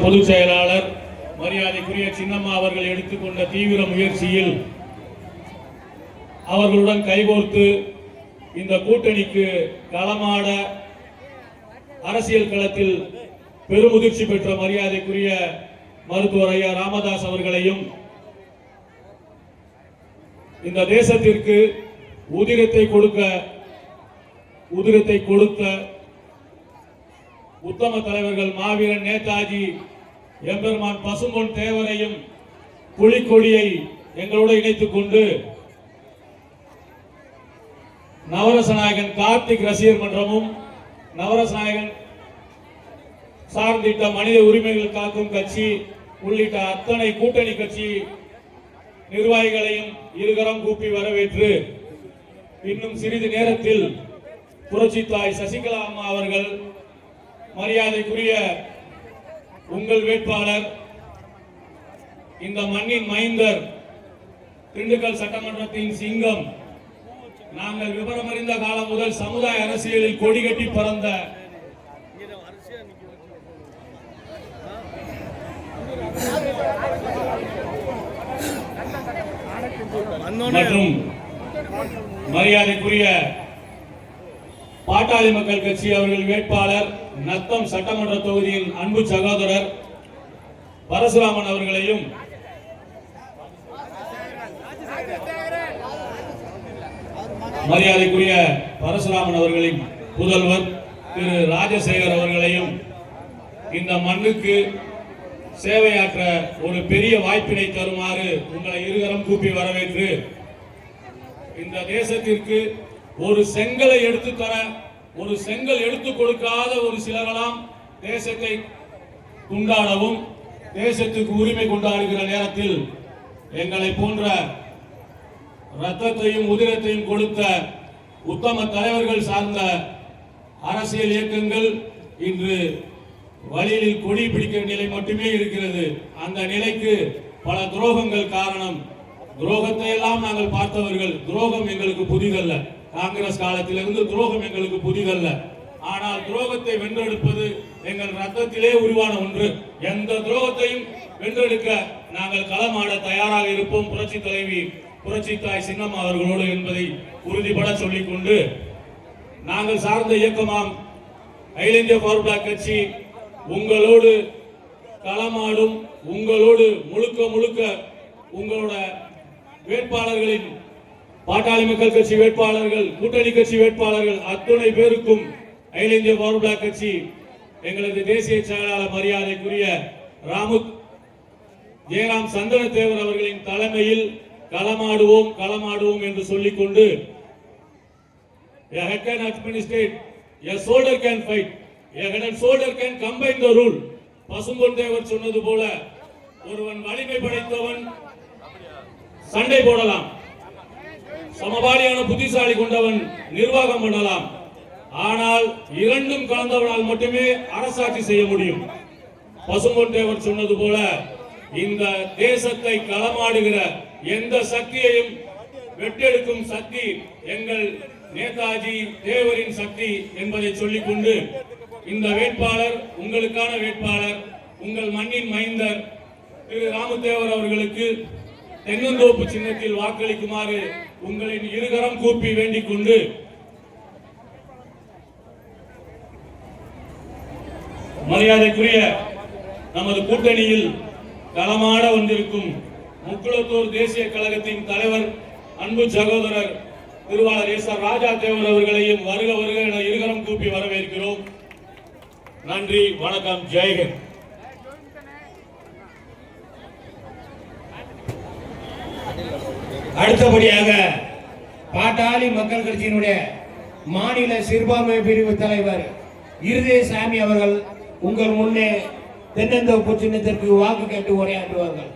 பொதுச் செயலாளர் மரியாதைக்குரிய சின்னம்மா அவர்கள் எடுத்துக்கொண்ட தீவிர முயற்சியில் அவர்களுடன் கைகோர்த்து இந்த கூட்டணிக்கு களமாட அரசியல் களத்தில் பெருமுதிர்ச்சி பெற்ற மரியாதைக்குரிய மருத்துவர் ஐயா ராமதாஸ் அவர்களையும் இந்த தேசத்திற்கு உதிரத்தை கொடுத்த உத்தம தலைவர்கள் மாவீரன் நேதாஜி எம்பெருமான் பசும்பொன் தேவரையும் புலிக்கொடியை எங்களோடு இணைத்துக் கொண்டு நவரசநாயகன் கார்த்திக் ரசிகர் மன்றமும் நவரசநாயகன் சார்ந்திட்ட மனித உரிமைகள் காக்கும் கட்சி உள்ளிட்ட அத்தனை கூட்டணி கட்சி நிர்வாகிகளையும் இருகரம் கூப்பி வரவேற்று இன்னும் சிறிது நேரத்தில் புரட்சி தாய் சசிகலா அம்மா அவர்கள் மரியாதைக்குரிய உங்கள் வேட்பாளர் இந்த மண்ணின் மைந்தர் திண்டுக்கல் சட்டமன்றத்தின் சிங்கம் நாங்கள் விவரம் அறிந்த காலம் முதல் சமுதாய அரசியலில் கொடி கட்டி பறந்த மற்றும் மரியாதைக்குரிய பாட்டாளி மக்கள் கட்சி அவர்கள் வேட்பாளர் நத்தம் சட்டமன்ற தொகுதியின் அன்பு சகோதரர் பரசுராமன் அவர்களையும் மரியாதைக்குரிய பரசுராமன் அவர்களின் புதல்வர் திரு ராஜசேகர் அவர்களையும் இந்த மண்ணுக்கு சேவையாற்ற ஒரு பெரிய வாய்ப்பினை தருமாறு உங்களை இருகரம் கூப்பி வரவேற்று இந்த தேசத்திற்கு ஒரு செங்கலை எடுத்து தர ஒரு செங்கல் எடுத்து கொடுக்காத ஒரு சிலரெல்லாம் தேசத்தை கொண்டாடவும் தேசத்துக்கு உரிமை கொண்டாடுகிற நேரத்தில் எங்களை போன்ற ரத்தத்தையும் உதிரத்தையும் கொடுத்த உத்தம தலைவர்கள் சார்ந்த அரசியல் இயக்கங்கள் இன்று வழியில் கொடி பிடிக்கிற நிலை மட்டுமே இருக்கிறது. அந்த நிலைக்கு பல துரோகங்கள் காரணம். துரோகத்தை எல்லாம் நாங்கள் பார்த்தவர்கள். துரோகம் எங்களுக்கு புதிதல்ல. காங்கிரஸ் காலத்திலிருந்து துரோகம் எங்களுக்கு புதிதல்ல. ஆனால் துரோகத்தை வென்றெடுப்பது எங்கள் ரத்தத்திலே உருவான ஒன்று. எந்த துரோகத்தையும் வென்றெடுக்க நாங்கள் களமாட தயாராக இருப்போம் புரட்சி தலைவி புரட்சி தாய் சின்னம்மா அவர்களோடு என்பதை உறுதிபட சொல்லிக் கொண்டு நாங்கள் சார்ந்த இயக்கமாம் அகில இந்திய ஃபார்வர்ட் பிளாக் கட்சி உங்களோடு களமாடும். உங்களோடு முழுக்க உங்களோட வேட்பாளர்களின் பாட்டாளி மக்கள் கட்சி வேட்பாளர்கள் கூட்டணி கட்சி வேட்பாளர்கள் அத்துணை பேருக்கும் அகில இந்திய ஃபார்வர்ட் பிளாக் கட்சி எங்களது தேசிய செயலாளர் மரியாதைக்குரிய ஜெயராம் சந்தன தேவர் அவர்களின் தலைமையில் களமாடுவோம் என்று சொல்லிக் கொண்டு a head can administrate, a soldier can fight, a head and soldier can combine the rule. பசும்பொன் தேவர் சொன்னது போல ஒருவன் வலிமை படைத்தவன் சண்டை போடலாம், சமபாலியான புத்திசாலி கொண்டவன் நிர்வாகம் பண்ணலாம். ஆனால் இரண்டும் கலந்தவனால் மட்டுமே அரசாட்சி செய்ய முடியும். பசும்பொன் தேவர் சொன்னது போல இந்த தேசத்தை களமாடுகிற எந்த சக்தியையும் வெட்டெடுக்கும் சக்தி எங்கள் நேதாஜி தேவரின் சக்தி என்பதை சொல்லிக் கொண்டு இந்த வேட்பாளர் உங்களுக்கான வேட்பாளர் உங்கள் மண்ணின் மைந்தர் திரு ராமதேவர் அவர்களுக்கு தென்னந்தோப்பு சின்னத்தில் வாக்களிக்குமாறு உங்களின் இருகரம் கூப்பி வேண்டிக் கொண்டு மரியாதைக்குரிய நமது கூட்டணியில் களமாட வந்திருக்கும் முக்குளத்தூர் தேசிய கழகத்தின் தலைவர் அன்பு சகோதரர் திருவாளர் எஸ் ஆர் ராஜா தேவர் அவர்களையும் வருக என இருகரம் கூப்பி வரவேற்கிறோம். நன்றி, வணக்கம், ஜெய்ஹிந்த். அடுத்தபடியாக பாட்டாளி மக்கள் கட்சியினுடைய மாநில சிறுபான்மை பிரிவு தலைவர் இருதயசாமி அவர்கள் உங்கள் முன்னே தென்னந்தோப்பு சின்னத்திற்கு வாக்கு கேட்டு உரையாற்றுவார்கள்.